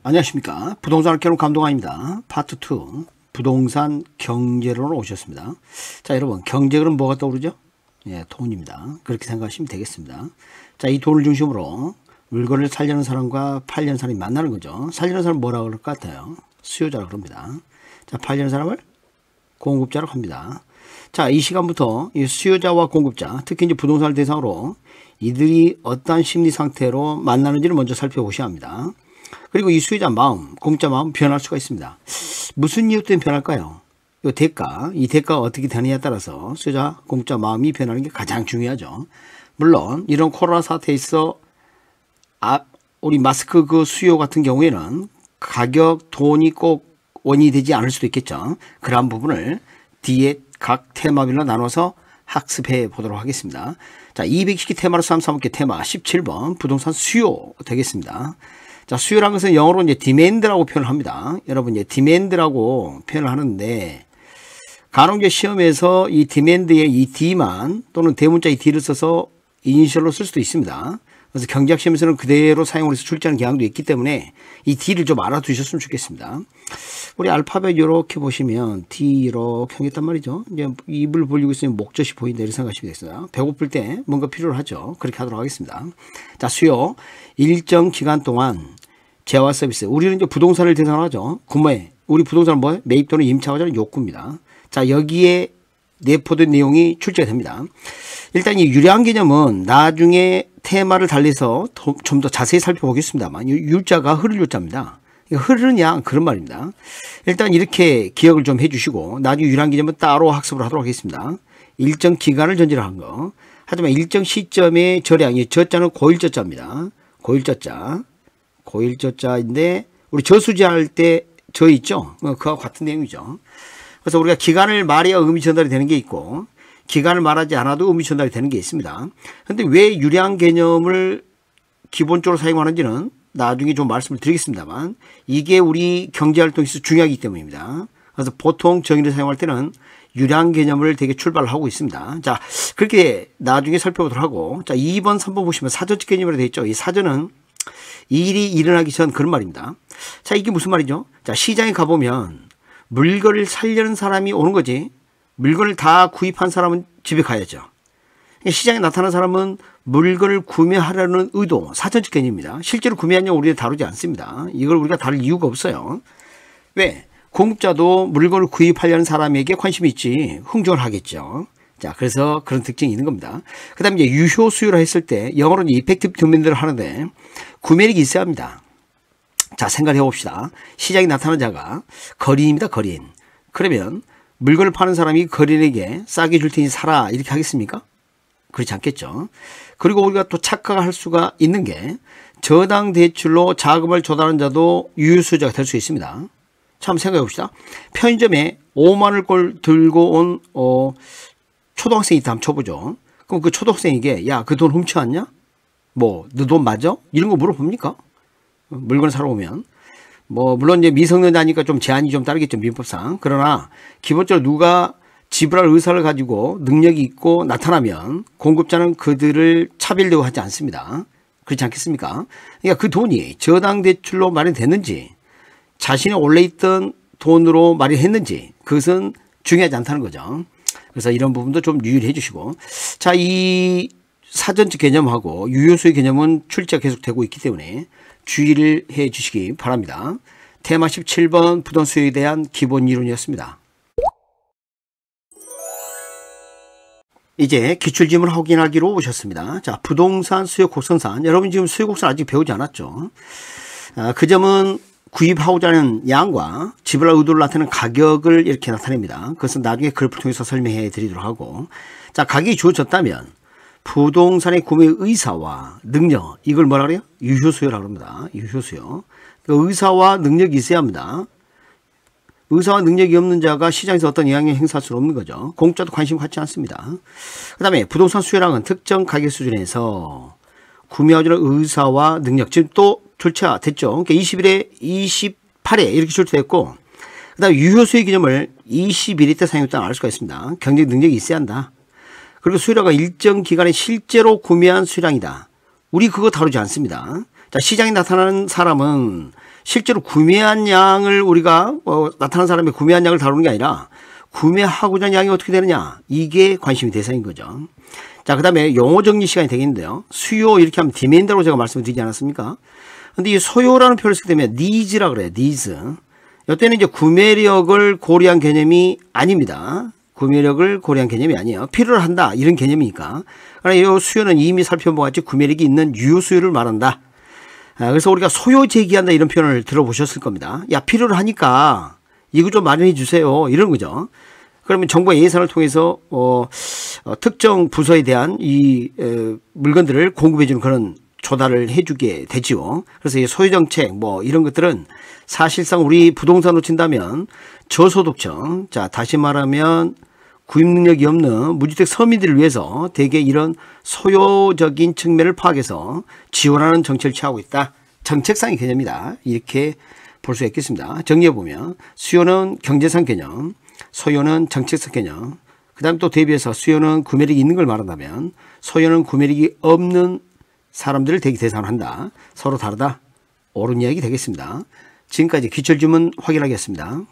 안녕하십니까. 부동산을 캐는 감독아입니다. 파트 2 부동산 경제론으로 오셨습니다. 자, 여러분, 경제 그럼 뭐가 떠오르죠? 예, 돈입니다. 그렇게 생각하시면 되겠습니다. 자, 이 돈을 중심으로 물건을 살려는 사람과 팔려는 사람이 만나는 거죠. 살려는 사람은 뭐라고 그럴 것 같아요? 수요자라고 그럽니다. 자, 팔려는 사람을 공급자라고 합니다. 자, 이 시간부터 이 수요자와 공급자, 특히 이제 부동산을 대상으로 이들이 어떠한 심리 상태로 만나는지를 먼저 살펴보셔야 합니다. 그리고 이 수요자 마음, 공급자 마음 변할 수가 있습니다. 무슨 이유 때문에 변할까요? 이 대가가 어떻게 되느냐에 따라서 수요자, 공급자 마음이 변하는 게 가장 중요하죠. 물론 이런 코로나 사태에 있어 우리 마스크 그 수요 같은 경우에는 가격, 돈이 꼭 원인이 되지 않을 수도 있겠죠. 그러한 부분을 뒤에 각 테마별로 나눠서 학습해 보도록 하겠습니다. 자, 220기 테마로 삼아볼게 테마 17번 부동산 수요 되겠습니다. 자, 수요라는 것은 영어로 이제 demand라고 표현을 합니다. 여러분, 이제 demand라고 표현을 하는데, 간혹 이제 시험에서 이 demand의 이 D만 또는 대문자 이 D를 써서 이니셜로 쓸 수도 있습니다. 그래서 경제학 시험에서는 그대로 사용을 해서 출제하는 경향도 있기 때문에 이 D를 좀 알아두셨으면 좋겠습니다. 우리 알파벳 이렇게 보시면 D 이렇게 하겠단 말이죠. 이제 입을 벌리고 있으면 목젖이 보인다 이렇게 생각하시면 되겠습니다. 배고플 때 뭔가 필요로 하죠. 그렇게 하도록 하겠습니다. 자, 수요. 일정 기간 동안 재화 서비스. 우리는 이제 부동산을 대상으로 하죠. 구매. 우리 부동산은 뭐예요? 매입 또는 임차하자는 욕구입니다. 자, 여기에 내포된 내용이 출제가 됩니다. 일단 이 유리한 개념은 나중에 테마를 달리해서 좀 더 자세히 살펴보겠습니다만, 유자가 흐를 유자입니다. 흐르냐 그런 말입니다. 일단 이렇게 기억을 좀 해주시고 나중에 유리한 개념은 따로 학습을 하도록 하겠습니다. 일정 기간을 전제로 한 거. 하지만 일정 시점의 저량이 저자는 고일저자입니다. 고일저자인데 우리 저수지할 때 저 있죠? 그와 같은 내용이죠. 그래서 우리가 기간을 말해야 의미 전달이 되는 게 있고 기간을 말하지 않아도 의미 전달이 되는 게 있습니다. 그런데 왜 유량 개념을 기본적으로 사용하는지는 나중에 좀 말씀을 드리겠습니다만 이게 우리 경제활동에서 중요하기 때문입니다. 그래서 보통 정의를 사용할 때는 유량 개념을 되게 출발을 하고 있습니다. 자, 그렇게 나중에 살펴보도록 하고, 자, 2번, 3번 보시면 사전적 개념으로 되어 있죠. 이 사전은 일이 일어나기 전 그런 말입니다. 자, 이게 무슨 말이죠? 자, 시장에 가보면 물건을 살려는 사람이 오는 거지. 물건을 다 구입한 사람은 집에 가야죠. 시장에 나타난 사람은 물건을 구매하려는 의도, 사전적 개념입니다. 실제로 구매하냐 우리는 다루지 않습니다. 이걸 우리가 다룰 이유가 없어요. 왜? 공급자도 물건을 구입하려는 사람에게 관심이 있지 흥정을 하겠죠. 자, 그래서 그런 특징이 있는 겁니다. 그 다음에 이제 유효 수요라 했을 때 영어로는 이펙티브 디맨드를 하는데 구매력이 있어야 합니다. 자, 생각해 봅시다. 시장에 나타난 자가 거리인입니다. 거리인. 그러면 물건을 파는 사람이 거리인에게 싸게 줄 테니 사라 이렇게 하겠습니까? 그렇지 않겠죠. 그리고 우리가 또 착각할 수가 있는 게 저당 대출로 자금을 조달하는 자도 유효수요자가 될 수 있습니다. 참 생각해 봅시다. 편의점에 5만 원 들고 온 초등학생이 있다 한번 쳐보죠. 그럼 그 초등학생에게 야, 그 돈 훔쳐왔냐? 뭐 너 돈 맞아? 이런 거 물어봅니까? 물건을 사러 오면. 뭐 물론 이제 미성년자니까 좀 제한이 좀 따르겠죠, 민법상. 그러나 기본적으로 누가 지불할 의사를 가지고 능력이 있고 나타나면 공급자는 그들을 차별되고 하지 않습니다. 그렇지 않겠습니까? 그러니까 그 돈이 저당 대출로 마련됐는지 자신이 원래 있던 돈으로 마련했는지 그것은 중요하지 않다는 거죠. 그래서 이런 부분도 좀 유의를 해주시고, 자, 이 사전적 개념하고 유효수의 개념은 출제가 계속되고 있기 때문에 주의를 해 주시기 바랍니다. 테마 17번 부동산 수요에 대한 기본 이론이었습니다. 이제 기출지문 확인하기로 오셨습니다. 자, 부동산 수요 곡선산. 여러분 지금 수요 곡선 아직 배우지 않았죠? 그 점은 구입하고자 하는 양과 지불할 의도를 나타내는 가격을 이렇게 나타냅니다. 그것은 나중에 그래프를 통해서 설명해 드리도록 하고, 자, 가격이 주어졌다면 부동산의 구매 의사와 능력, 이걸 뭐라 그래요? 유효수요라고 합니다. 유효수요. 그러니까 의사와 능력이 있어야 합니다. 의사와 능력이 없는 자가 시장에서 어떤 영향을 행사할 수 없는 거죠. 공짜도 관심 갖지 않습니다. 그 다음에 부동산 수요량은 특정 가격 수준에서 구매하자는 의사와 능력, 지금 또 출제됐죠. 그러니까 21에 28에 이렇게 출제됐고, 그 다음에 유효수요 개념을 21회 때 사용했다는 알 수가 있습니다. 경쟁 능력이 있어야 한다. 그리고 수요량은 일정 기간에 실제로 구매한 수량이다. 우리 그거 다루지 않습니다. 자, 시장에 나타나는 사람은 실제로 구매한 양을 우리가 나타난 사람이 구매한 양을 다루는 게 아니라 구매하고자 하는 양이 어떻게 되느냐, 이게 관심의 대상인 거죠. 자, 그 다음에 용어 정리 시간이 되겠는데요. 수요 이렇게 하면 디맨드라고 제가 말씀을 드리지 않았습니까? 근데 이 소요라는 표현을 쓰게 되면 니즈라 그래요. 니즈. 이때는 이제 구매력을 고려한 개념이 아닙니다. 구매력을 고려한 개념이 아니에요. 필요를 한다 이런 개념이니까. 그러나 이 수요는 이미 살펴본 것 같이 구매력이 있는 유효 수요를 말한다. 그래서 우리가 소요 제기한다 이런 표현을 들어보셨을 겁니다. 야, 필요를 하니까 이거 좀 마련해 주세요 이런 거죠. 그러면 정부가 예산을 통해서 특정 부서에 대한 이 물건들을 공급해 주는 그런 조달을 해주게 되죠. 그래서 이 소유정책 뭐 이런 것들은 사실상 우리 부동산으로 친다면 저소득층, 자 다시 말하면 구입 능력이 없는 무주택 서민들을 위해서 대개 이런 소요적인 측면을 파악해서 지원하는 정책을 취하고 있다. 정책상의 개념이다. 이렇게 볼 수 있겠습니다. 정리해보면 수요는 경제상 개념, 소요는 정책상 개념, 그 다음 또 대비해서 수요는 구매력이 있는 걸 말한다면 소요는 구매력이 없는 사람들을 대상으로 한다. 서로 다르다. 옳은 이야기 되겠습니다. 지금까지 기출주문 확인하겠습니다.